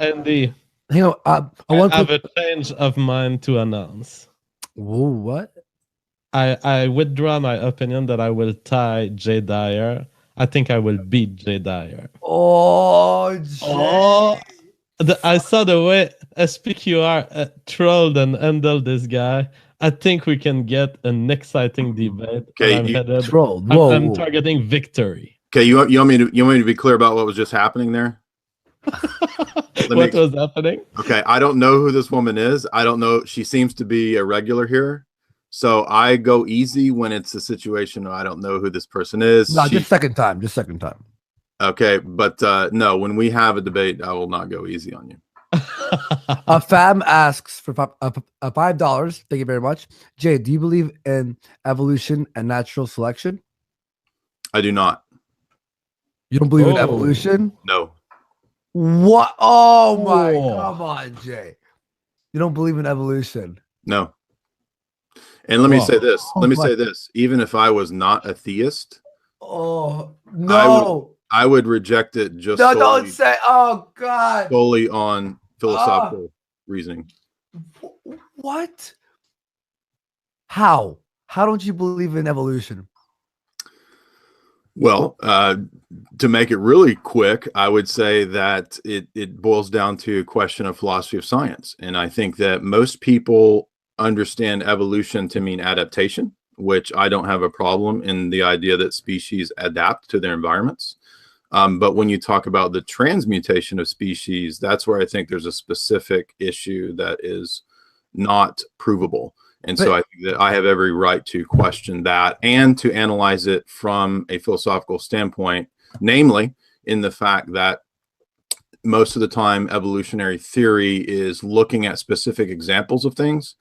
Andy, Hang on. I want have a change of mind to announce. Whoa, what? I withdraw my opinion that I will tie Jay Dyer. I think I will beat Jay Dyer. Oh, Jay. I saw the way SPQR trolled and handled this guy. I think we can get an exciting debate. Okay, I'm headed. Trolled. Whoa, I'm whoa. targeting victory. Okay, you want me to be clear about what was just happening there? What was happening? Okay, I don't know who this woman is. I don't know. She seems to be a regular here. So I go easy when it's a situation where I don't know who this person is. No, just second time. Just second time. Okay, but no, when we have a debate, I will not go easy on you. Fam asks for $5. Thank you very much. Jay, do you believe in evolution and natural selection? I do not. You don't believe in evolution? No. What? Oh my! Come on, Jay. You don't believe in evolution? No. And let me say this. Let me say this. Even if I was not a theist, oh no, I would reject it just no. Don't say. Oh God. Solely on philosophical reasoning. What? How? How don't you believe in evolution? Well, to make it really quick, I would say that it boils down to a question of philosophy of science. And I think that most people understand evolution to mean adaptation, which I don't have a problem in the idea that species adapt to their environments. But when you talk about the transmutation of species, that's where I think there's a specific issue that is not provable. And so I think that I have every right to question that and to analyze it from a philosophical standpoint, namely in the fact that most of the time evolutionary theory is looking at specific examples of things,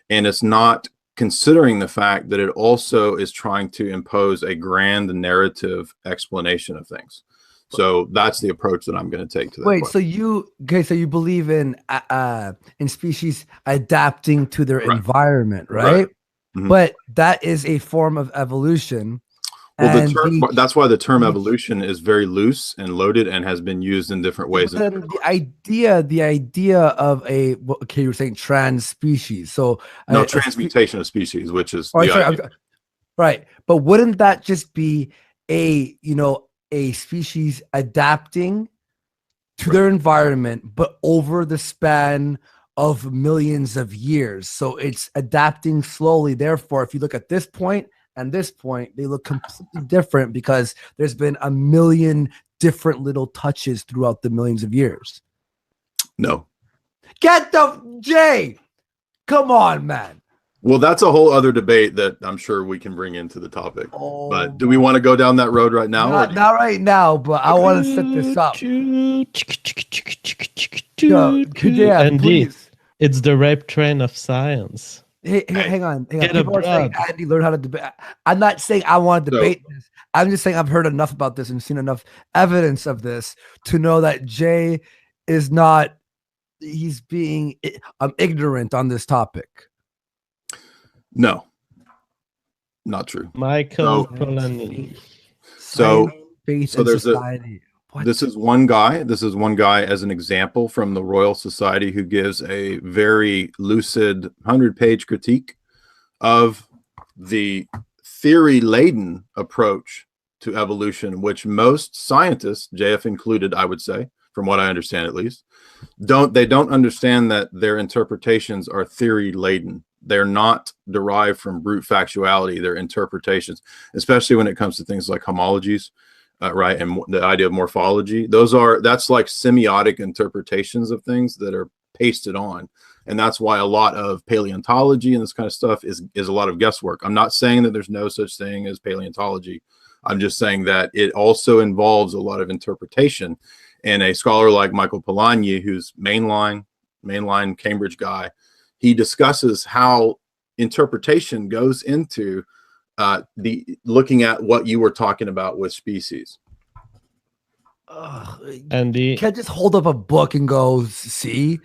and it's not considering the fact that it also is trying to impose a grand narrative explanation of things. So that's the approach that I'm going to take to that. Wait, so you believe in species adapting to their environment, right? Mm-hmm. But that is a form of evolution. Well, that's why the term evolution is very loose and loaded and has been used in different ways. The idea of you were saying trans species. So no, transmutation of species, which is right. But wouldn't that just be a species adapting to their environment, but over the span of millions of years? So it's adapting slowly. Therefore, if you look at this point and this point, they look completely different because there's been a million different little touches throughout the millions of years. No. Get the Jay. Come on, man. Well, that's a whole other debate that I'm sure we can bring into the topic. But do we want to go down that road right now? Not right now, but I want to set this up. Yeah, please. It's the rape train of science. Hey, hang on. People are saying Andy learn how to debate. I'm not saying I want to debate this. I'm just saying I've heard enough about this and seen enough evidence of this to know that Jay is not. He's being ignorant on this topic. No, not true. Michael Polanyi. So there's this is one guy. This is one guy as an example from the Royal Society who gives a very lucid 100-page critique of the theory-laden approach to evolution, which most scientists, JF included, I would say, from what I understand at least, don't understand that their interpretations are theory-laden. They're not derived from brute factuality. They're interpretations, especially when it comes to things like homologies, right? And the idea of morphology. That's like semiotic interpretations of things that are pasted on. And that's why a lot of paleontology and this kind of stuff is a lot of guesswork. I'm not saying that there's no such thing as paleontology. I'm just saying that it also involves a lot of interpretation. And a scholar like Michael Polanyi, who's mainline Cambridge guy, he discusses how interpretation goes into the looking at what you were talking about with species. And you can't just hold up a book and go, see,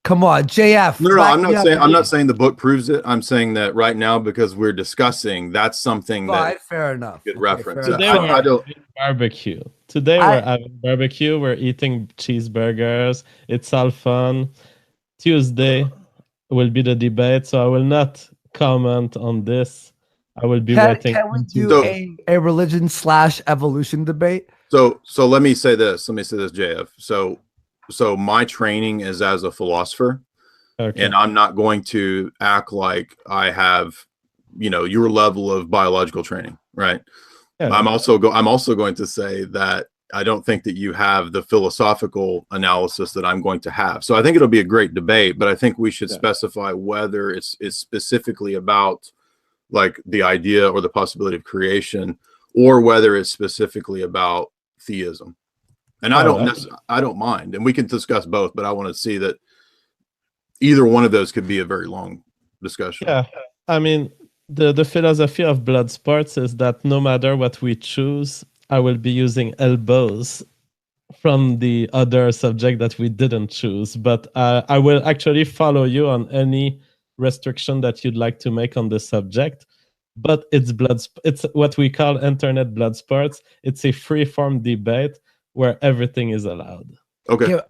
Come on, JF. No, I'm not saying the book proves it. I'm saying that right now, because we're discussing, that's something that fair enough. Good reference. Today we're having barbecue. Today we're having barbecue. We're eating cheeseburgers. It's all fun. Tuesday will be the debate, so I will not comment on this. I will be waiting. Can we do a religion / evolution debate? So let me say this. JF. So my training is as a philosopher, and I'm not going to act like I have, your level of biological training, right? Yeah. I'm also going to say that I don't think that you have the philosophical analysis that I'm going to have. So I think it'll be a great debate, but I think we should specify whether it's specifically about like the idea or the possibility of creation, or whether it's specifically about theism. And I don't mind, and we can discuss both, but I want to see that either one of those could be a very long discussion. Yeah, I mean, the philosophy of blood sports is that no matter what we choose, I will be using elbows from the other subject that we didn't choose, but I will actually follow you on any restriction that you'd like to make on this subject. But it's what we call internet blood sports. It's a free-form debate where everything is allowed. Okay,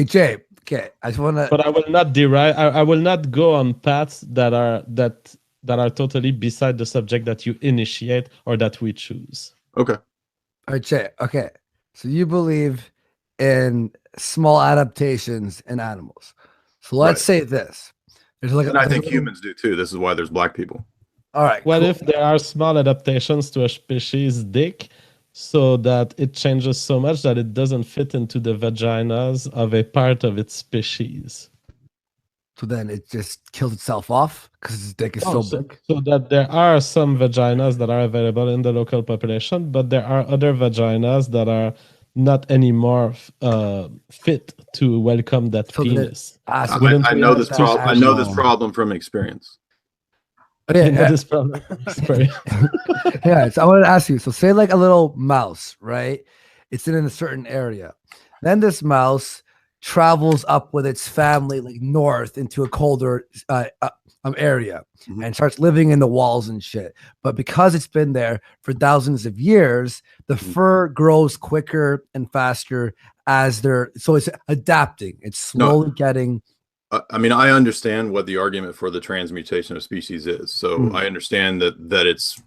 Jay. Okay, I just want to. But I will not derive. I will not go on paths that are totally beside the subject that you initiate or that we choose. Okay. All right, Jay. Okay, so you believe in small adaptations in animals. So let's say this. And I think humans do too. This is why there's black people. All right. What if there are small adaptations to a species' dick, so that it changes so much that it doesn't fit into the vaginas of a part of its species? So then it just kills itself off because its dick is so big? So that there are some vaginas that are available in the local population, but there are other vaginas that are not anymore fit to welcome that penis. I know this problem from experience. Yeah, so I wanted to ask you. So say like a little mouse, right? It's in a certain area. Then this mouse travels up with its family like north into a colder area and starts living in the walls and shit. But because it's been there for thousands of years, the fur grows quicker and faster so it's adapting. It's slowly getting. I mean, I understand what the argument for the transmutation of species is. So I understand that it's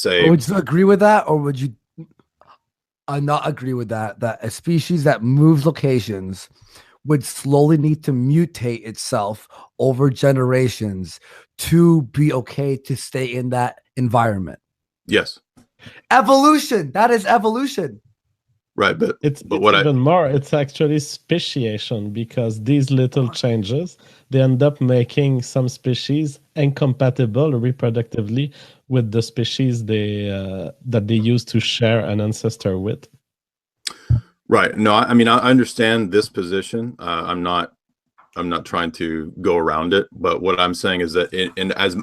a. Would you agree with that, or would you not agree with that? That a species that moves locations would slowly need to mutate itself over generations to be okay to stay in that environment. Yes. Evolution. That is evolution. Right, but it's even more. It's actually speciation, because these little changes, they end up making some species incompatible reproductively with the species that they used to share an ancestor with. Right. No, I mean, I understand this position. I'm not trying to go around it, but what I'm saying is that,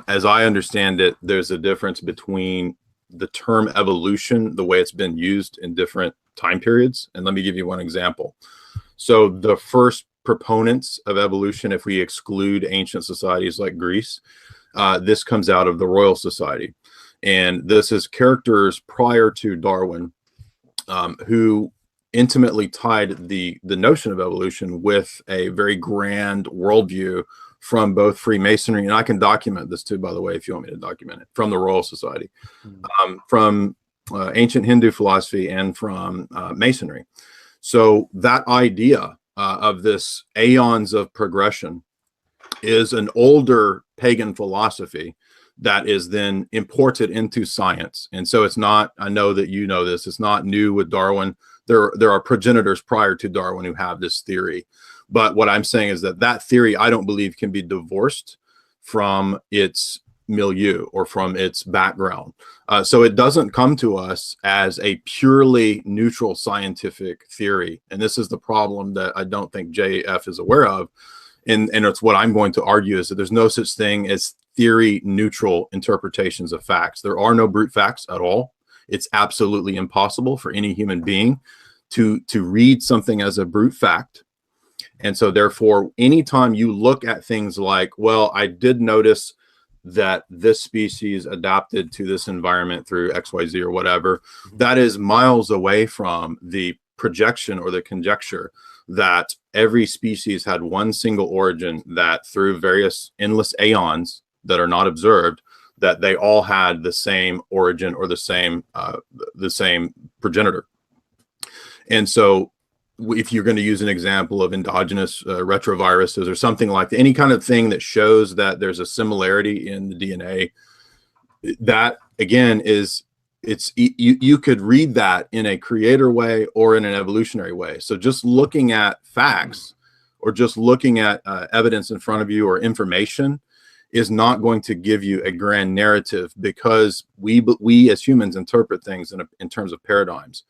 as I understand it, there's a difference between the term evolution, the way it's been used in different time periods. And let me give you one example. So the first proponents of evolution, if we exclude ancient societies like Greece, this comes out of the Royal Society. And this is characters prior to Darwin, who intimately tied the notion of evolution with a very grand worldview from both Freemasonry, and I can document this too, by the way, if you want me to document it, from the Royal Society, from ancient Hindu philosophy, and from Masonry. So that idea of this aeons of progression is an older pagan philosophy that is then imported into science. And so it's not, I know that you know this, it's not new with Darwin. There are progenitors prior to Darwin who have this theory. But what I'm saying is that theory, I don't believe, can be divorced from its milieu or from its background. So it doesn't come to us as a purely neutral scientific theory. And this is the problem that I don't think JF is aware of. And it's what I'm going to argue, is that there's no such thing as theory neutral interpretations of facts. There are no brute facts at all. It's absolutely impossible for any human being to read something as a brute fact And so therefore, anytime you look at things like, well, I did notice that this species adapted to this environment through XYZ or whatever, that is miles away from the projection or the conjecture that every species had one single origin, that through various endless aeons that are not observed, that they all had the same origin or the same progenitor. And so if you're going to use an example of endogenous retroviruses or something like that, any kind of thing that shows that there's a similarity in the DNA, that again is, you could read that in a creator way or in an evolutionary way. So just looking at facts or just looking at evidence in front of you or information is not going to give you a grand narrative, because we as humans interpret things in terms of paradigms.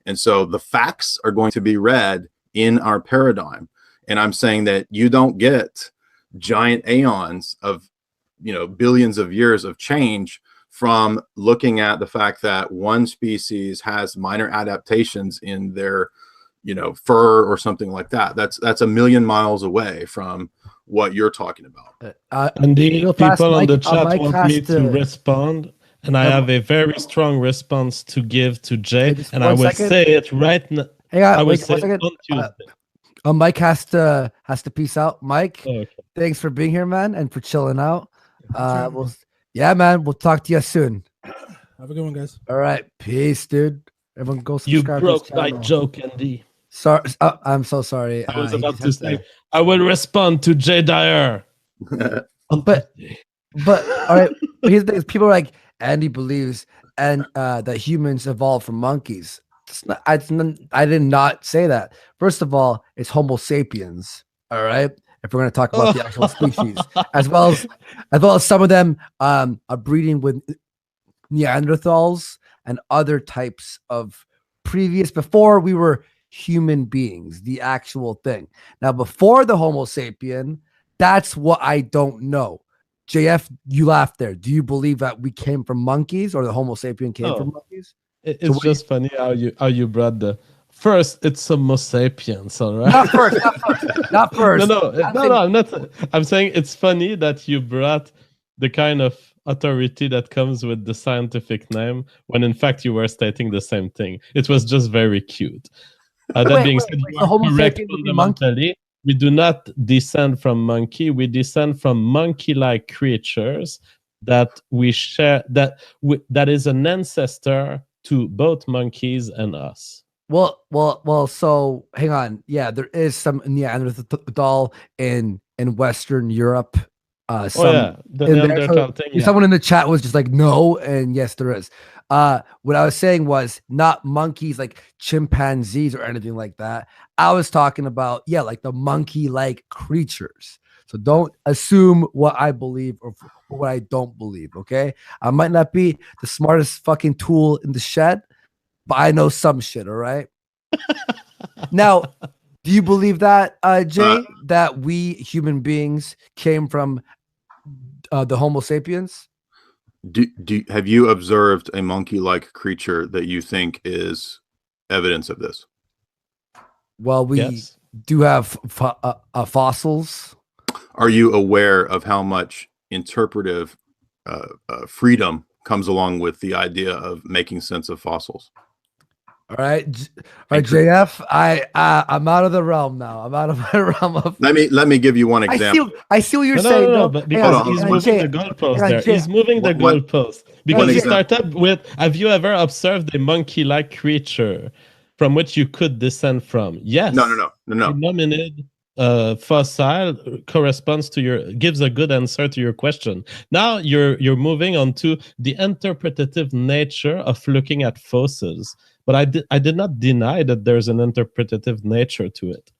And so the facts are going to be read in our paradigm. And I'm saying that you don't get giant aeons of, billions of years of change from looking at the fact that one species has minor adaptations in their, fur or something like that. That's a million miles away from what you're talking about. And the people on the chat want me to respond. And I have a very strong response to give to Jay, and I will say it right now. Hang on, I will wait, say 1 second. it on Tuesday. Mike has to peace out. Mike, Okay. thanks for being here, man, and for chilling out. Man, we'll talk to you soon. Have a good one, guys. All right, peace, dude. Everyone go subscribe. You broke my joke, Andy. Sorry, I'm so sorry. I was about to say, I will respond to Jay Dyer. But all right. But here's the thing: people are like, Andy believes that humans evolved from monkeys. I did not say that. First of all, it's Homo sapiens. All right. If we're going to talk about the actual species, as well as some of them are breeding with Neanderthals and other types of before we were human beings, the actual thing. Now, before the Homo sapien, that's what I don't know. JF, you laughed there. Do you believe that we came from monkeys, or the Homo sapien came from monkeys? It's just funny how you brought the first. It's Homo sapiens, all right? Not first. Not first. No, I'm not. I'm saying it's funny that you brought the kind of authority that comes with the scientific name when in fact you were stating the same thing. It was just very cute. That being said, you are correct fundamentally. We do not descend from monkey. We descend from monkey-like creatures that we share. That is an ancestor to both monkeys and us. Well. So hang on. Yeah, there is some Neanderthal in Western Europe. The Neanderthal thing. Yeah. Someone in the chat was just like, no, and yes, there is. What I was saying was not monkeys like chimpanzees or anything like that. I was talking about, like the monkey-like creatures. So don't assume what I believe or what I don't believe, okay? I might not be the smartest fucking tool in the shed, but I know some shit, all right? Now, do you believe that, Jay, that we human beings came from the Homo sapiens? Have you observed a monkey-like creature that you think is evidence of this? Well, we do have fossils. Are you aware of how much interpretive freedom comes along with the idea of making sense of fossils? All right, JF. I'm out of the realm now. I'm out of my realm of. Let me give you one example. I see what you're saying. No, but because he's moving the goalpost there. He's moving the goalpost because he started with. Have you ever observed a monkey-like creature from which you could descend from? Yes. No. The nominated fossil corresponds to gives a good answer to your question. Now you're moving on to the interpretative nature of looking at fossils. But I did not deny that there's an interpretative nature to it.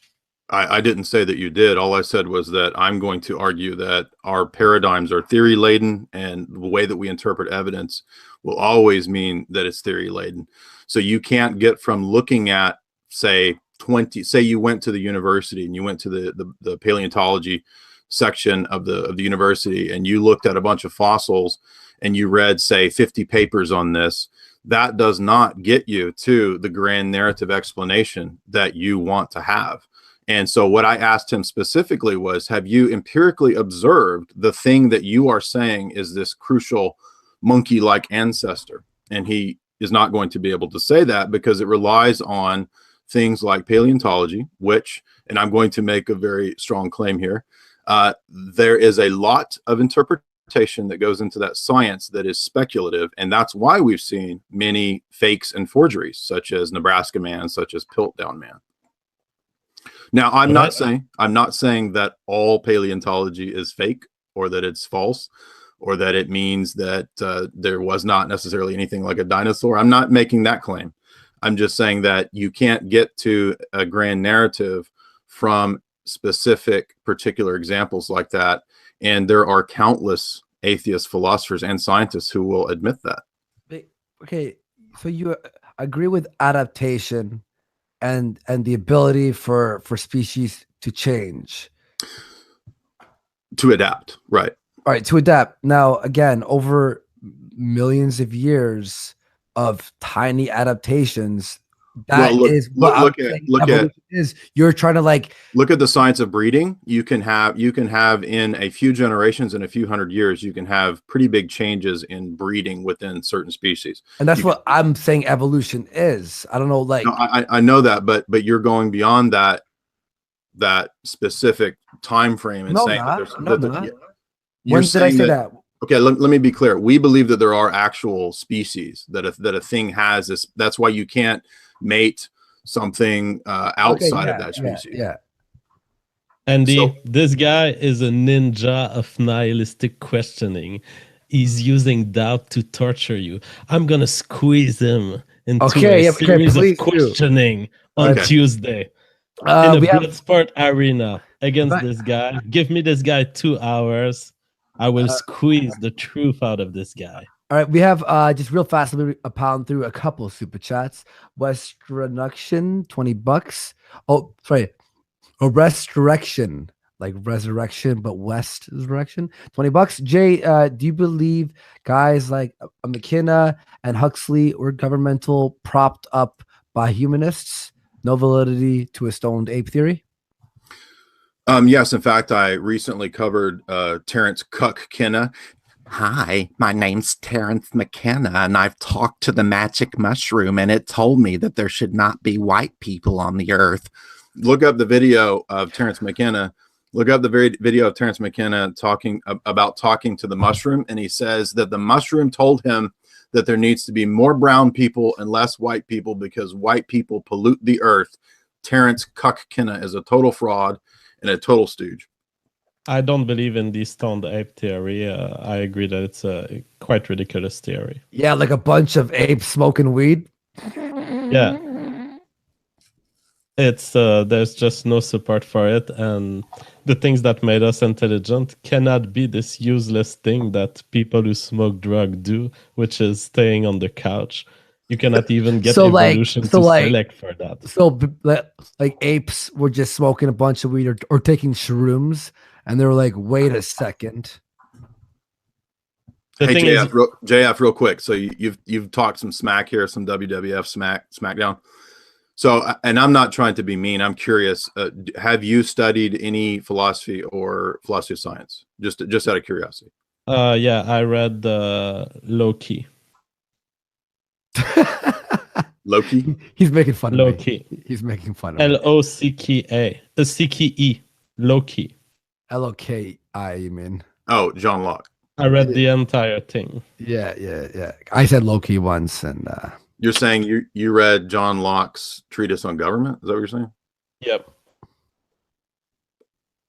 I didn't say that you did. All I said was that I'm going to argue that our paradigms are theory laden, and the way that we interpret evidence will always mean that it's theory laden. So you can't get from looking at, say you went to the university and you went to the paleontology section of the university and you looked at a bunch of fossils and you read, say, 50 papers on this. That does not get you to the grand narrative explanation that you want to have. And so what I asked him specifically was, have you empirically observed the thing that you are saying is this crucial monkey-like ancestor? And he is not going to be able to say that because it relies on things like paleontology, which, and I'm going to make a very strong claim here, there is a lot of interpretation that goes into that science that is speculative, and that's why we've seen many fakes and forgeries, such as Nebraska Man, such as Piltdown Man. Now, I'm not saying that all paleontology is fake or that it's false or that it means that there was not necessarily anything like a dinosaur. I'm not making that claim. I'm just saying that you can't get to a grand narrative from specific particular examples like that. And there are countless atheist philosophers and scientists who will admit that. Okay, so you agree with adaptation and the ability for species to change, to adapt, right? All right, to adapt. Now, again, over millions of years of tiny adaptations, that is what you're trying to like look at the science of breeding. You can have in a few generations, in a few hundred years, you can have pretty big changes in breeding within certain species. And that's what I'm saying evolution is. I don't know, like no, I know that, but you're going beyond that specific time frame and saying when did I say that? Okay, let me be clear. We believe that there are actual species that a thing has this. That's why you can't mate something outside of that species. Yeah. Andy, this guy is a ninja of nihilistic questioning. He's using doubt to torture you. I'm gonna squeeze him into a series of questioning on Tuesday in a Bloodsport arena against this guy. Give me this guy 2 hours. I will squeeze the truth out of this guy. All right, we have just real fast. Let me pound through a couple of super chats. Westreduction, $20. Oh, sorry, a resurrection, like resurrection, but West resurrection, $20. Jay, do you believe guys like McKenna and Huxley were governmental propped up by humanists? No validity to a stoned ape theory. Yes, in fact, I recently covered Terence Kenna. Hi, my name's Terence McKenna, and I've talked to the magic mushroom, and it told me that there should not be white people on the earth. Look up the video of Terence McKenna. Look up the video of Terence McKenna talking to the mushroom, and he says that the mushroom told him that there needs to be more brown people and less white people because white people pollute the earth. Terence Kenna is a total fraud and a total stooge. I don't believe in the stoned ape theory. I agree that it's a quite ridiculous theory. Yeah, like a bunch of apes smoking weed. Yeah. It's there's just no support for it, and the things that made us intelligent cannot be this useless thing that people who smoke drug do, which is staying on the couch. You cannot even get evolution to select for that. So, like apes were just smoking a bunch of weed or taking shrooms, and they were like, "Wait a second." Hey, JF, real quick. So you've talked some smack here, some WWF SmackDown. So, and I'm not trying to be mean. I'm curious. Have you studied any philosophy or philosophy of science? Just out of curiosity. Yeah, I read Loki. Loki? He's making fun of Loki. me. He's making fun of me. L-O-C-K-A. C-K-E. Loki. L-O-K-I, you mean? Oh, John Locke. I read the entire thing. Yeah. I said Loki once, and you're saying you read John Locke's treatise on government? Is that what you're saying? Yep.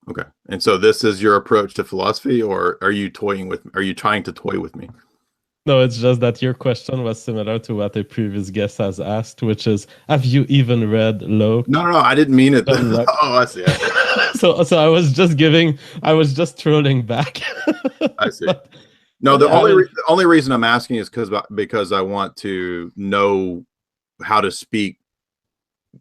Okay. And so this is your approach to philosophy, or are you trying to toy with me? No, it's just that your question was similar to what a previous guest has asked, which is, have you even read Locke? No, I didn't mean it. Oh, I see. So I was just trolling back. I see. No, the only reason I'm asking is because I want to know how to speak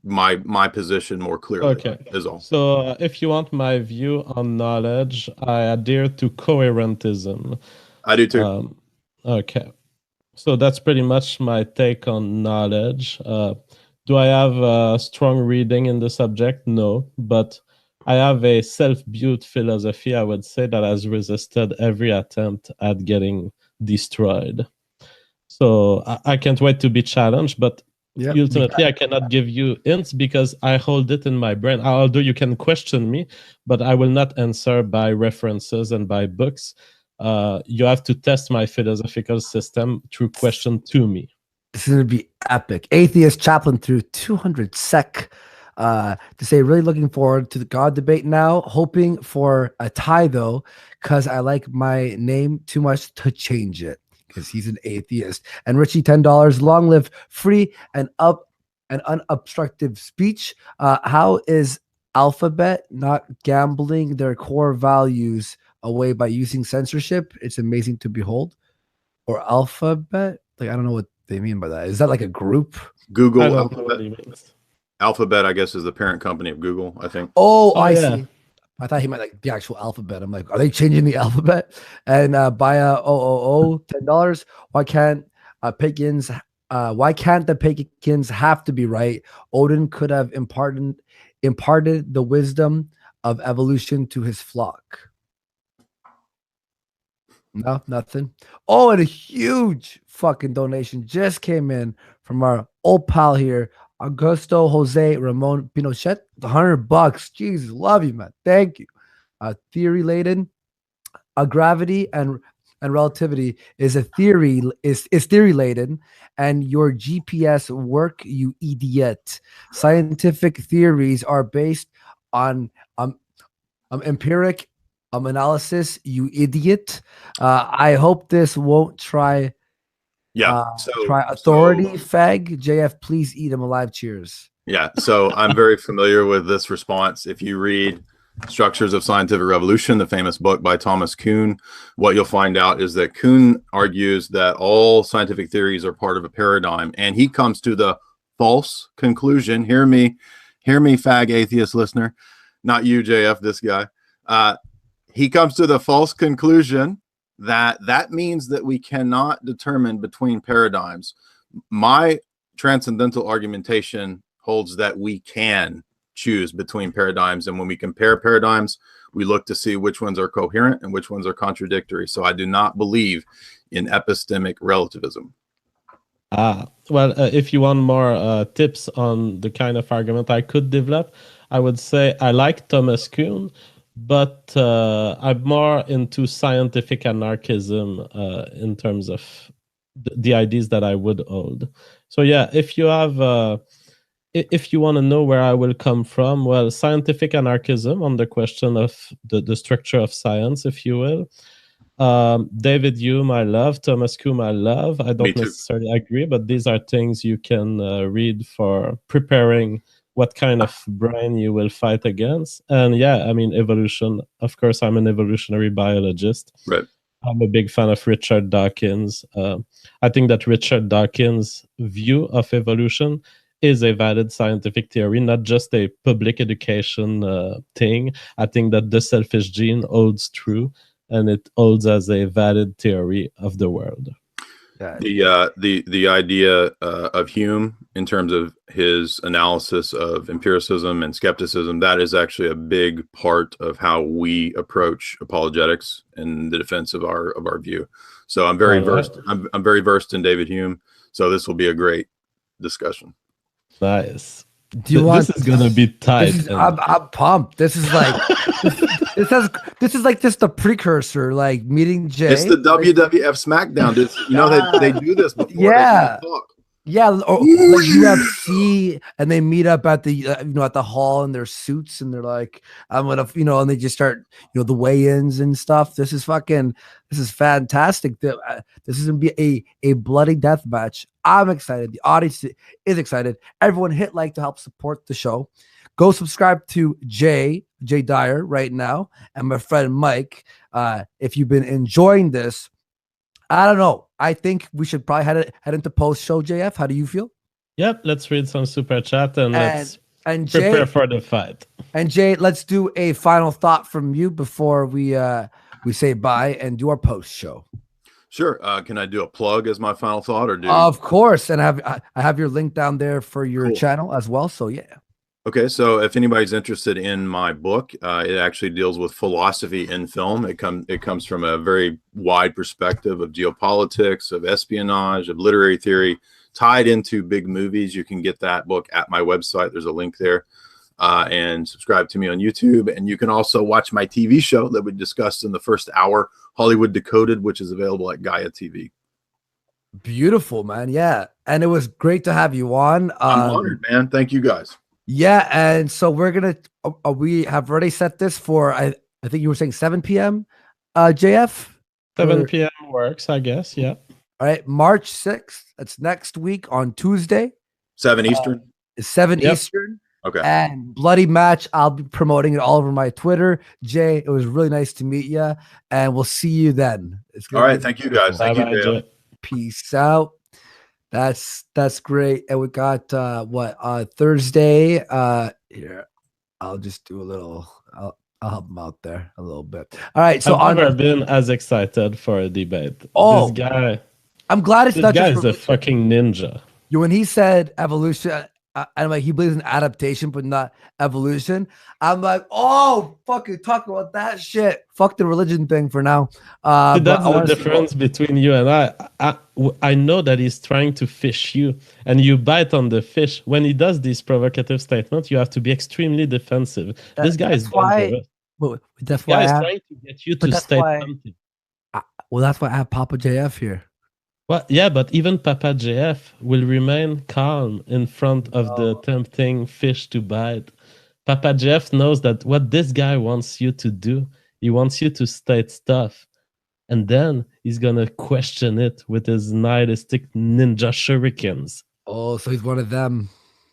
my position more clearly. Okay. Is all. So if you want my view on knowledge, I adhere to coherentism. I do too. Okay. So that's pretty much my take on knowledge. The Do I have a strong reading in the subject? No, but I have a self-built philosophy, I would say, that has resisted every attempt at getting destroyed. So I can't wait to be challenged, but ultimately I cannot give you hints because I hold it in my brain. Although you can question me, but I will not answer by references and by books. You have to test my philosophical system through question to me. This is going to be epic. Atheist Chaplain through 200 sec to say, really looking forward to the God debate now. Hoping for a tie, though, because I like my name too much to change it, because he's an atheist. And Richie, $10. Long live free and unobstructive speech. How is Alphabet not gambling their core values away by using censorship? It's amazing to behold. Or Alphabet? Like, I don't know what they mean by that. Is that like a group? Google Alphabet. Alphabet, I guess, is the parent company of Google, I think. Oh, I see. I thought he meant like the actual alphabet. I'm like, are they changing the alphabet? And buy a $10. Why can't Pickens? Why can't the Pickens have to be right? Odin could have imparted the wisdom of evolution to his flock. No, nothing. Oh, and a huge fucking donation just came in from our old pal here, Augusto Jose Ramon Pinochet. $100. Jesus, love you, man. Thank you. Theory laden. Gravity and relativity is a theory is theory laden, and your GPS work, you idiot. Scientific theories are based on empiric analysis, you idiot. I hope this won't try. Try authority, fag. JF, please eat him alive. Cheers. Yeah, so I'm very familiar with this response. If you read Structures of Scientific Revolution, the famous book by Thomas Kuhn, what you'll find out is that Kuhn argues that all scientific theories are part of a paradigm, and he comes to the false conclusion. Hear me, fag atheist listener, not you, JF, this guy. He comes to the false conclusion that means that we cannot determine between paradigms. My transcendental argumentation holds that we can choose between paradigms, and when we compare paradigms, we look to see which ones are coherent and which ones are contradictory. So I do not believe in epistemic relativism. Well, if you want more tips on the kind of argument I could develop, I would say I like Thomas Kuhn, but I'm more into scientific anarchism in terms of the ideas that I would hold. So yeah, if you have, if you want to know where I will come from, well, scientific anarchism on the question of the structure of science, if you will. David Hume, I love. Thomas Kuhn, I love. I don't necessarily agree, but these are things you can read for preparing what kind of brain you will fight against. And yeah, I mean, evolution. Of course, I'm an evolutionary biologist. Right. I'm a big fan of Richard Dawkins. I think that Richard Dawkins' view of evolution is a valid scientific theory, not just a public education thing. I think that the selfish gene holds true, and it holds as a valid theory of the world. The idea of Hume in terms of his analysis of empiricism and skepticism, that is actually a big part of how we approach apologetics in the defense of our view. So I'm very versed. I'm very versed in David Hume. So this will be a great discussion. Nice. This is gonna be tight. I'm pumped. This is like this is like just the precursor, like meeting Jay. It's the WWF SmackDown. You know they do this before. Yeah. They talk. Yeah, or like UFC, and they meet up at the at the hall in their suits, and they're like, I'm gonna, and they just start, the weigh-ins and stuff. This is fantastic. This is gonna be a bloody death match. I'm excited. The audience is excited. Everyone hit like to help support the show. Go subscribe to J Dyer right now, and my friend Mike. If you've been enjoying this, I don't know. I think we should probably head into post-show, JF. How do you feel? Yep, let's read some super chat and let's prepare for the fight. And Jay, let's do a final thought from you before we say bye and do our post-show. Sure. Can I do a plug as my final thought, or Of course, and I have your link down there for your Cool. channel as well. So yeah. Okay, so if anybody's interested in my book, it actually deals with philosophy in film. It comes from a very wide perspective of geopolitics, of espionage, of literary theory, tied into big movies. You can get that book at my website. There's a link there. And subscribe to me on YouTube. And you can also watch my TV show that we discussed in the first hour, Hollywood Decoded, which is available at Gaia TV. Beautiful, man. Yeah. And it was great to have you on. I'm honored, man. Thank you guys. Yeah. And so we're going to, we have already set this for, I think you were saying 7 p.m. JF? 7 p.m. works, I guess. Yeah. All right. March 6th. That's next week on Tuesday. 7 Eastern? 7 Eastern. Okay. And Bloody Match, I'll be promoting it all over my Twitter. Jay, it was really nice to meet you, and we'll see you then. All right, thank you guys. Thank you, Jay. Peace out. That's great. And we got Thursday. Here, I'll just do a little. I'll help him out there a little bit. All right. So I've never been as excited for a debate. Oh, this guy. I'm glad it's not just. This guy is a fucking ninja. When he said evolution. I'm like, he believes in adaptation, but not evolution. I'm like, oh, fucking talk about that shit. Fuck the religion thing for now. See, that's the difference between you and I know that he's trying to fish you, and you bite on the fish. When he does these provocative statements, you have to be extremely defensive. This guy is dangerous. That's why he's trying to get you to state something. Well, that's why I have Papa JF here. Well, yeah, but even Papa JF will remain calm in front of the tempting fish to bite. Papa JF knows that what this guy wants you to do, he wants you to state stuff, and then he's gonna question it with his nihilistic ninja shurikens. Oh, so he's one of them.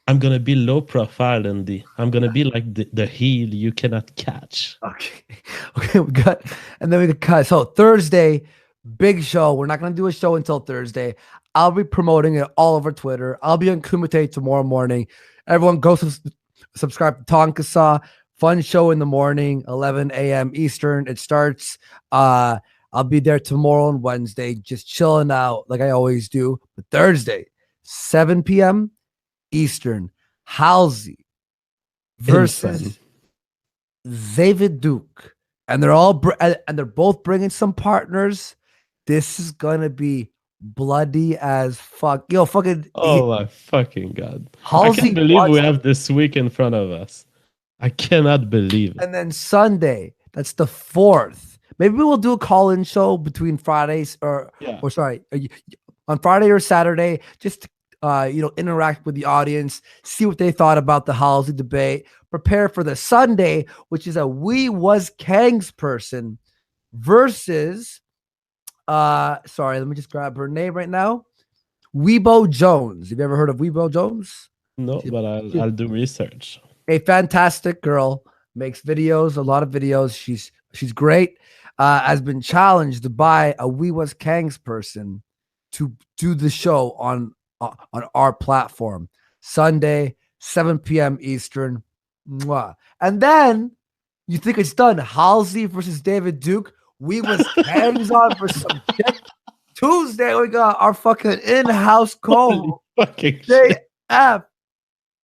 I'm gonna be low profile, Andy. I'm gonna be like the heel you cannot catch. Okay, we got, and then we cut. So Thursday. Big show. We're not going to do a show until Thursday. I'll be promoting it all over Twitter. I'll be on Kumite tomorrow morning. Everyone go subscribe to Tonkasa. Fun show in the morning, 11 a.m. Eastern. It starts. I'll be there tomorrow and Wednesday, just chilling out like I always do. But Thursday, 7 p.m. Eastern, Halsey versus David Duke. And they're both bringing some partners. This is gonna be bloody as fuck. Yo, fucking. Oh my fucking god! Halsey, I can't believe we have this week in front of us. I cannot believe it. And then Sunday, that's the 4th. Maybe we'll do a call-in show between Fridays on Friday or Saturday. Just interact with the audience, see what they thought about the Halsey debate. Prepare for the Sunday, which is a We Was Kangs person versus. Sorry, let me just grab her name right now. Weibo Jones. Have you ever heard of Weibo Jones? No, but I'll do research. A fantastic girl, makes videos, a lot of videos. She's great. Has been challenged by a We Was Kangs person to do the show on our platform. Sunday, 7 p.m. Eastern. Mwah. And then you think it's done. Halsey versus David Duke. We was hands on for some shit. Tuesday, we got our fucking in-house co JF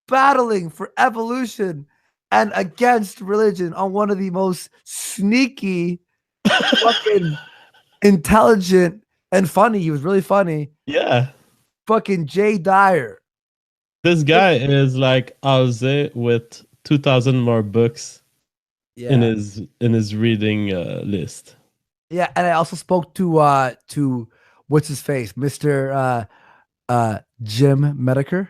battling for evolution and against religion on one of the most sneaky, fucking intelligent and funny. He was really funny. Yeah. Fucking Jay Dyer. This guy is like Alze with 2,000 more books in his reading list. Yeah, and I also spoke to what's his face, Mr. Jim Mediker,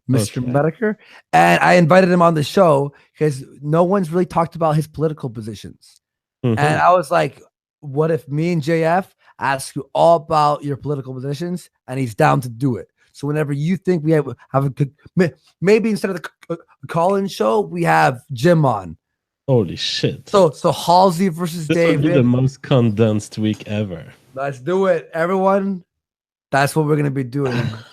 Mr. Mediker, and I invited him on the show because no one's really talked about his political positions. And I was like, what if me and JF ask you all about your political positions, and he's down to do it. So whenever you think we have a good, maybe instead of the call-in show, we have Jim on. Holy shit. So Halsey versus David. This will be the most condensed week ever. Let's do it, everyone. That's what we're going to be doing.